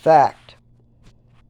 Fact,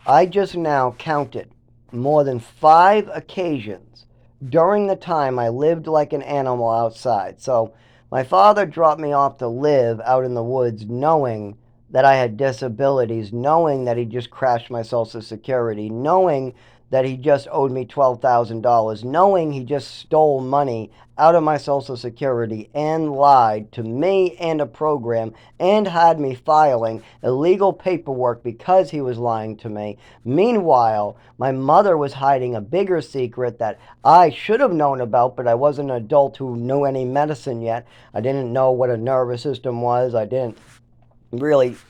I just now counted more than 5 occasions during the time I lived like an animal outside. So my father dropped me off to live out in the woods knowing that I had disabilities, knowing that he just crashed my Social Security, knowing that he just owed me $12,000, knowing he just stole money out of my Social Security and lied to me and a program and had me filing illegal paperwork because he was lying to me. Meanwhile, my mother was hiding a bigger secret that I should have known about, but I wasn't an adult who knew any medicine yet. I didn't know what a nervous system was. I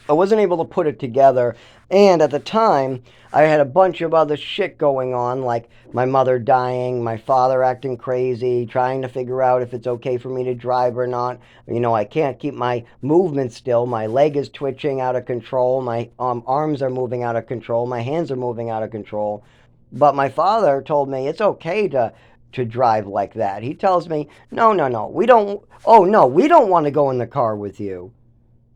wasn't able to put it together. And at the time, I had a bunch of other shit going on, like my mother dying, my father acting crazy, trying to figure out if it's okay for me to drive or not. I can't keep my movement still. My leg is twitching out of control. My arms are moving out of control. My hands are moving out of control. But my father told me it's okay to drive like that. He tells me, no, no, no, we don't. Oh no, we don't want to go in the car with you.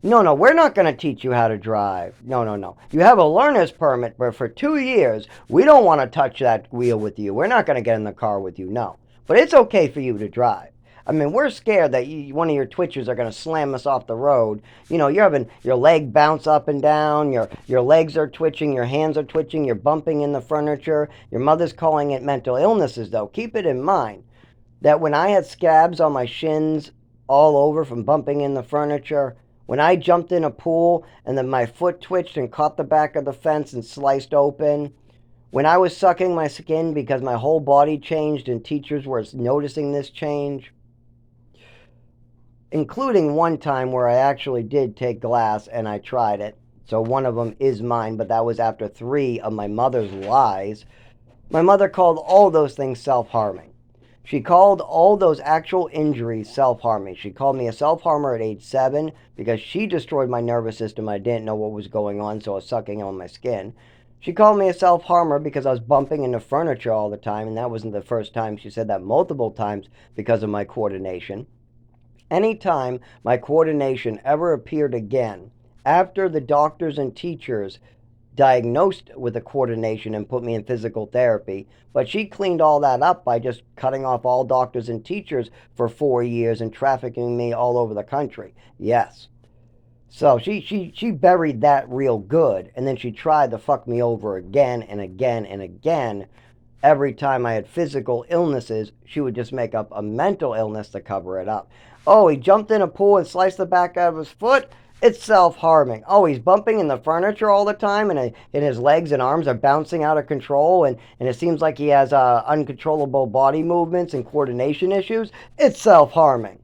No, no, we're not going to teach you how to drive. No, no, no. You have a learner's permit, but for 2 years, we don't want to touch that wheel with you. We're not going to get in the car with you. No. But it's okay for you to drive. I mean, we're scared that one of your twitchers are going to slam us off the road. You're having your leg bounce up and down, your legs are twitching, your hands are twitching, you're bumping in the furniture. Your mother's calling it mental illnesses, though. Keep it in mind that when I had scabs on my shins all over from bumping in the furniture, when I jumped in a pool and then my foot twitched and caught the back of the fence and sliced open, when I was sucking my skin because my whole body changed and teachers were noticing this change, including one time where I actually did take glass and I tried it. So one of them is mine, but that was after 3 of my mother's lies. My mother called all those things self-harming. She called all those actual injuries self-harming. She called me a self-harmer at age 7 because she destroyed my nervous system. I didn't know what was going on, so I was sucking on my skin. She called me a self-harmer because I was bumping into furniture all the time, and that wasn't the first time. She said that multiple times because of my coordination. Anytime my coordination ever appeared again, after the doctors and teachers diagnosed with a coordination and put me in physical therapy, but she cleaned all that up by just cutting off all doctors and teachers for 4 years and trafficking me all over the country. Yes. So she buried that real good, and then she tried to fuck me over again and again and again. Every time I had physical illnesses, she would just make up a mental illness to cover it up. Oh, he jumped in a pool and sliced the back out of his foot. It's self-harming. Oh, he's bumping in the furniture all the time, and his legs and arms are bouncing out of control, and it seems like he has uncontrollable body movements and coordination issues. It's self-harming.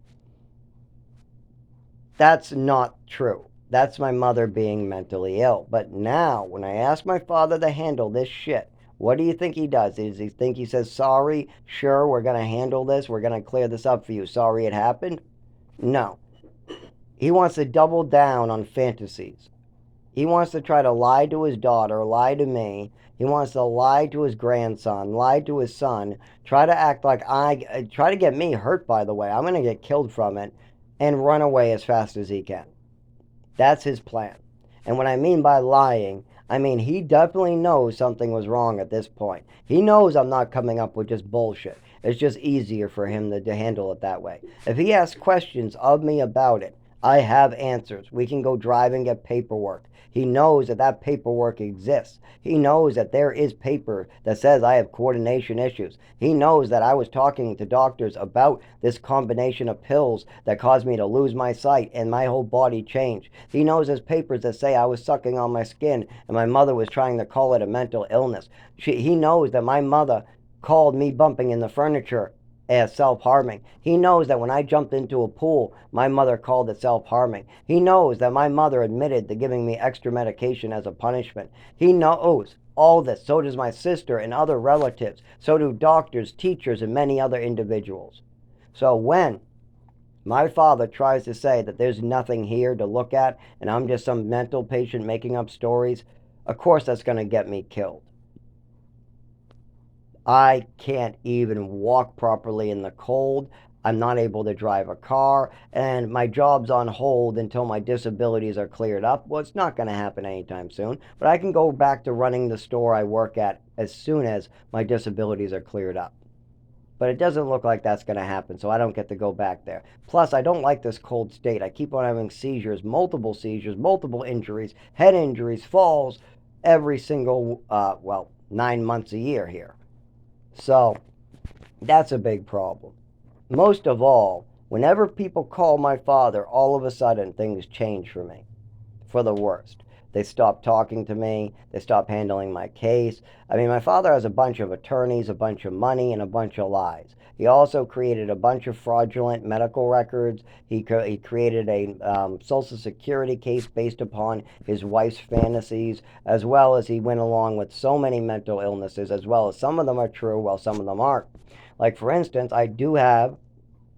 That's not true. That's my mother being mentally ill. But now, when I ask my father to handle this shit, what do you think he does? Does he think he says, sorry, sure, we're going to handle this, we're going to clear this up for you, sorry it happened? No. He wants to double down on fantasies. He wants to try to lie to his daughter, lie to me. He wants to lie to his grandson, lie to his son, try to act like try to get me hurt, by the way. I'm going to get killed from it and run away as fast as he can. That's his plan. And what I mean by lying, I mean he definitely knows something was wrong at this point. He knows I'm not coming up with just bullshit. It's just easier for him to handle it that way. If he asks questions of me about it, I have answers. We can go drive and get paperwork. He knows that that paperwork exists. He knows that there is paper that says I have coordination issues. He knows that I was talking to doctors about this combination of pills that caused me to lose my sight and my whole body change. He knows there's papers that say I was sucking on my skin and my mother was trying to call it a mental illness. He knows that my mother called me bumping in the furniture as self-harming. He knows that when I jumped into a pool, my mother called it self-harming. He knows that my mother admitted to giving me extra medication as a punishment. He knows all this. So does my sister and other relatives. So do doctors, teachers, and many other individuals. So when my father tries to say that there's nothing here to look at and I'm just some mental patient making up stories, of course that's going to get me killed. I can't even walk properly in the cold. I'm not able to drive a car, and my job's on hold until my disabilities are cleared up. Well, it's not going to happen anytime soon, but I can go back to running the store I work at as soon as my disabilities are cleared up. But it doesn't look like that's going to happen, so I don't get to go back there. Plus, I don't like this cold state. I keep on having seizures, multiple injuries, head injuries, falls, every single, 9 months a year here. So that's a big problem. Most of all, whenever people call my father, all of a sudden things change for me, for the worst. They stop talking to me. They stop handling my case. I mean, my father has a bunch of attorneys, a bunch of money, and a bunch of lies. He also created a bunch of fraudulent medical records. He created a Social Security case based upon his wife's fantasies, as well as he went along with so many mental illnesses, as well as some of them are true, while some of them aren't. Like, for instance, I do have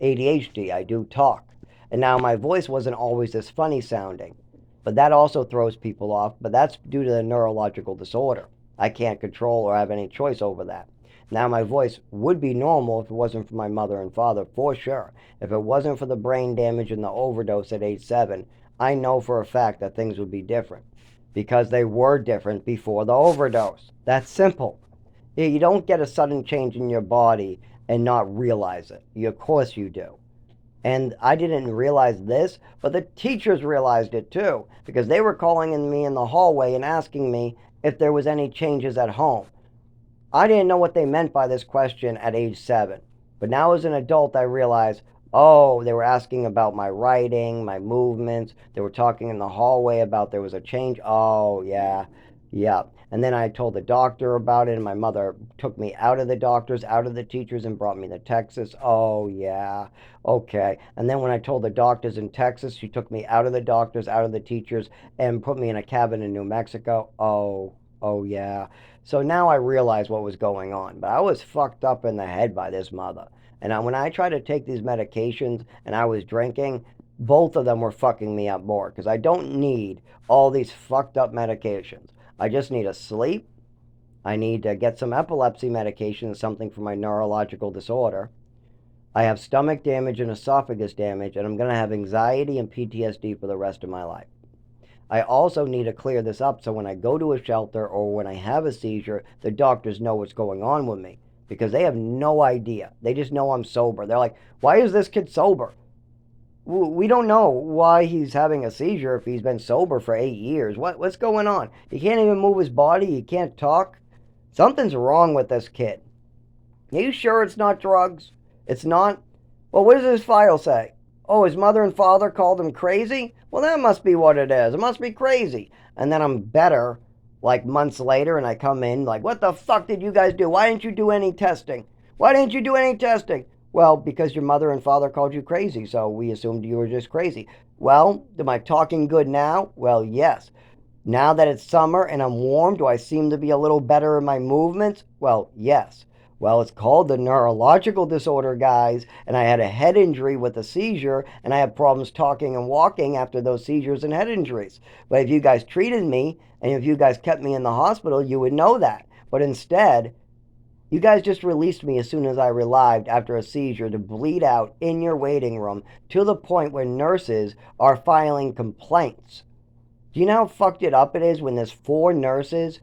ADHD. I do talk. And now my voice wasn't always this funny sounding. But that also throws people off. But that's due to the neurological disorder. I can't control or have any choice over that. Now my voice would be normal if it wasn't for my mother and father, for sure. If it wasn't for the brain damage and the overdose at age 7, I know for a fact that things would be different. Because they were different before the overdose. That's simple. You don't get a sudden change in your body and not realize it. Of course you do. And I didn't realize this, but the teachers realized it too, because they were calling me in the hallway and asking me if there was any changes at home. I didn't know what they meant by this question at age 7. But now as an adult, I realized, oh, they were asking about my writing, my movements. They were talking in the hallway about there was a change. Oh, yeah. And then I told the doctor about it, and my mother took me out of the doctors, out of the teachers, and brought me to Texas. Oh, yeah. Okay. And then when I told the doctors in Texas, she took me out of the doctors, out of the teachers, and put me in a cabin in New Mexico. Oh, yeah. So now I realize what was going on. But I was fucked up in the head by this mother. And when I tried to take these medications and I was drinking, both of them were fucking me up more, because I don't need all these fucked up medications. I just need to sleep. I need to get some epilepsy medication, something for my neurological disorder. I have stomach damage and esophagus damage, and I'm going to have anxiety and PTSD for the rest of my life. I also need to clear this up so when I go to a shelter or when I have a seizure, the doctors know what's going on with me, because they have no idea. They just know I'm sober. They're like, why is this kid sober? We don't know why he's having a seizure if he's been sober for 8 years. What's going on? He can't even move his body. He can't talk. Something's wrong with this kid. Are you sure it's not drugs? It's not? Well, what does his file say? Oh, his mother and father called him crazy? Well, that must be what it is. It must be crazy. And then I'm better, like months later, and I come in like, what the fuck did you guys do? Why didn't you do any testing? Why didn't you do any testing? Well, because your mother and father called you crazy, so we assumed you were just crazy. Well, am I talking good now? Well, yes. Now that it's summer and I'm warm, do I seem to be a little better in my movements? Well, yes. Well, it's called the neurological disorder, guys, and I had a head injury with a seizure, and I have problems talking and walking after those seizures and head injuries. But if you guys treated me, and if you guys kept me in the hospital, you would know that. But instead, you guys just released me as soon as I relieved after a seizure to bleed out in your waiting room, to the point where nurses are filing complaints. Do you know how fucked it up it is when there's 4 nurses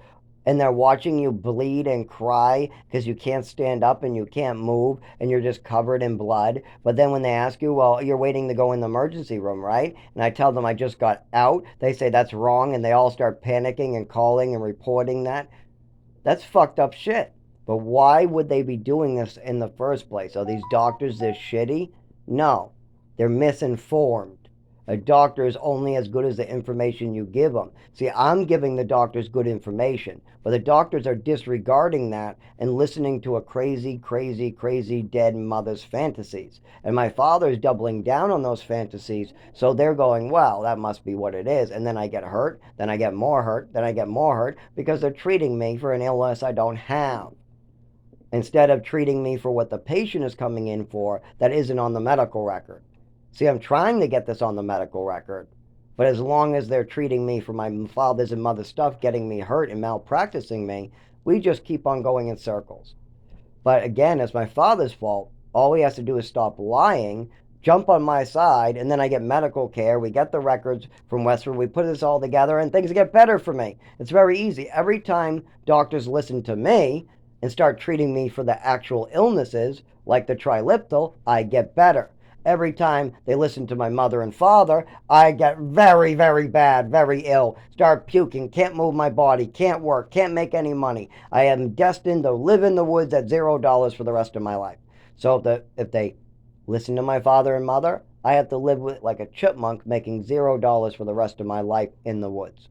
and they're watching you bleed and cry because you can't stand up and you can't move and you're just covered in blood? But then when they ask you, well, you're waiting to go in the emergency room, right? And I tell them I just got out. They say that's wrong, and they all start panicking and calling and reporting that. That's fucked up shit. But why would they be doing this in the first place? Are these doctors this shitty? No, they're misinformed. A doctor is only as good as the information you give them. See, I'm giving the doctors good information, but the doctors are disregarding that and listening to a crazy dead mother's fantasies. And my father's doubling down on those fantasies, so they're going, well, that must be what it is. And then I get hurt, then I get more hurt, then I get more hurt, because they're treating me for an illness I don't have, instead of treating me for what the patient is coming in for that isn't on the medical record. See, I'm trying to get this on the medical record, but as long as they're treating me for my father's and mother's stuff, getting me hurt and malpracticing me, we just keep on going in circles. But again, it's my father's fault, All he has to do is stop lying, jump on my side, and then I get medical care. We get the records from Westford. We put this all together, and things get better for me. It's very easy. Every time doctors listen to me and start treating me for the actual illnesses, like the Triliptal, I get better. Every time they listen to my mother and father, I get very, very bad, very ill, start puking, can't move my body, can't work, can't make any money. I am destined to live in the woods at $0 for the rest of my life. So if they listen to my father and mother, I have to live with like a chipmunk making $0 for the rest of my life in the woods.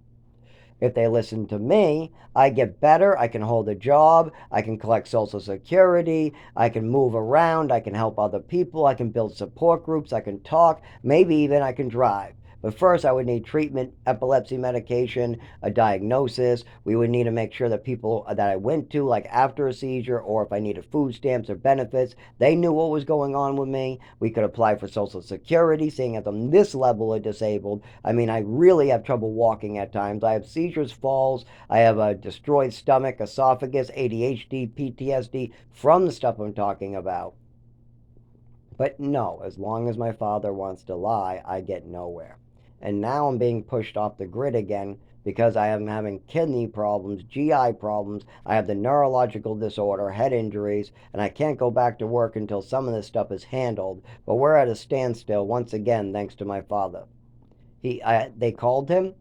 If they listen to me, I get better. I can hold a job. I can collect Social Security. I can move around. I can help other people. I can build support groups. I can talk. Maybe even I can drive. But first, I would need treatment, epilepsy medication, a diagnosis. We would need to make sure that people that I went to, like after a seizure, or if I needed food stamps or benefits, they knew what was going on with me. We could apply for Social Security, seeing as I'm this level of disabled. I mean, I really have trouble walking at times. I have seizures, falls. I have a destroyed stomach, esophagus, ADHD, PTSD from the stuff I'm talking about. But no, as long as my father wants to lie, I get nowhere. And now I'm being pushed off the grid again because I am having kidney problems, GI problems. I have the neurological disorder, head injuries, and I can't go back to work until some of this stuff is handled. But we're at a standstill once again, thanks to my father. They called him,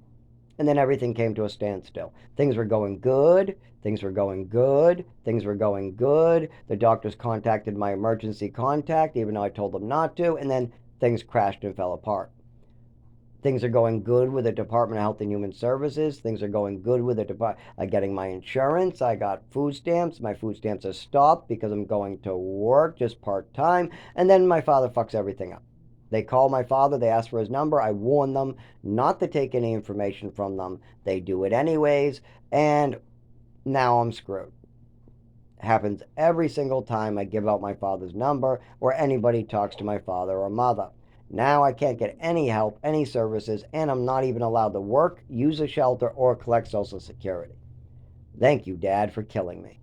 and then everything came to a standstill. Things were going good. Things were going good. Things were going good. The doctors contacted my emergency contact, even though I told them not to, and then things crashed and fell apart. Things are going good with the Department of Health and Human Services. Things are going good with the department. I'm getting my insurance. I got food stamps. My food stamps are stopped because I'm going to work just part time. And then my father fucks everything up. They call my father. They ask for his number. I warn them not to take any information from them. They do it anyways. And now I'm screwed. Happens every single time I give out my father's number or anybody talks to my father or mother. Now I can't get any help, any services, and I'm not even allowed to work, use a shelter, or collect Social Security. Thank you, Dad, for killing me.